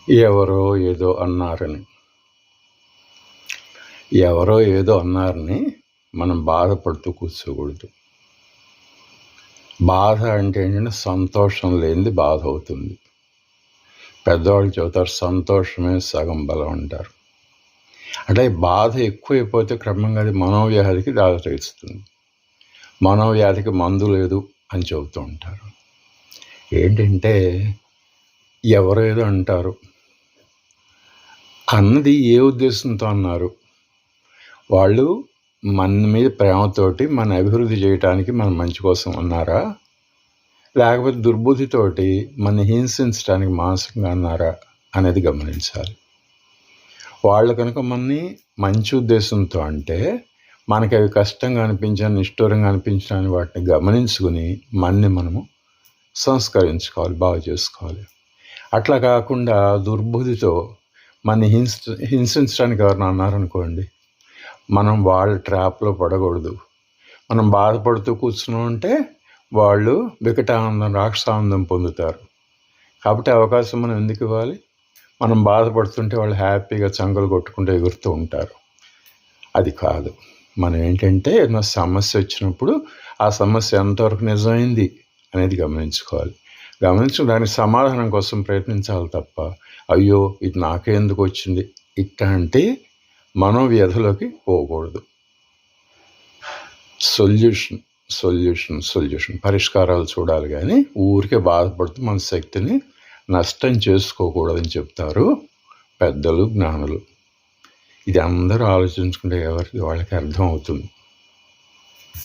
ఎవరో ఏదో అన్నారని మనం బాధపడుతూ కూర్చోకూడదు. బాధ అంటే ఏంటంటే సంతోషం లేనిది బాధ అవుతుంది. పెద్దవాళ్ళు చెబుతారు, సంతోషమే సగం బలం అంటారు. అంటే బాధ ఎక్కువైపోతే క్రమంగా అది మనోవ్యాధికి దారితీస్తుంది. మనోవ్యాధికి మందు లేదు అని చెబుతూ ఉంటారు. ఏంటంటే ఎవరో ఏదో అంటారు అన్నది ఏ ఉద్దేశంతో అన్నారు? వాళ్ళు మన మీద ప్రేమతోటి మన అభివృద్ధి చేయటానికి మన మంచి కోసం అన్నారా, లేకపోతే దుర్బుద్ధితోటి మన హింసించడానికి మానసికంగా అన్నారా అనేది గమనించాలి. వాళ్ళు కనుక మనని మంచి ఉద్దేశంతో అంటే మనకి అవి కష్టంగా అనిపించిన, నిష్ఠూరంగా అనిపించడానికి వాటిని గమనించుకుని మనని మనము సంస్కరించుకోవాలి, బాగు చేసుకోవాలి. అట్లా కాకుండా దుర్బుద్ధితో మనని హింసించడానికి ఎవరైనా అన్నారనుకోండి, మనం వాళ్ళ ట్రాప్లో పడకూడదు. మనం బాధపడుతూ కూర్చున్నామంటే వాళ్ళు వికటానందం, రాక్షసానందం పొందుతారు. కాబట్టి అవకాశం మనం ఎందుకు ఇవ్వాలి? మనం బాధపడుతుంటే వాళ్ళు హ్యాపీగా చంకలు కొట్టుకుంటూ ఎగురుతూ ఉంటారు. అది కాదు. మనం ఏంటంటే ఏదైనా సమస్య వచ్చినప్పుడు ఆ సమస్య ఎంతవరకు నిజమైంది అనేది గమనించుకోవాలి. గమనించుకుని దానికి సమాధానం కోసం ప్రయత్నించాలి తప్ప, అయ్యో ఇది నాకే ఎందుకు వచ్చింది ఇట్లాంటి మనోవ్యధలోకి పోకూడదు. సొల్యూషన్ పరిష్కారాలు చూడాలి, కానీ ఊరికే బాధపడుతూ మన శక్తిని నష్టం చేసుకోకూడదని చెప్తారు పెద్దలు, జ్ఞానులు. ఇది అందరూ ఆలోచించుకుంటే ఎవరికి వాళ్ళకి అర్థం అవుతుంది.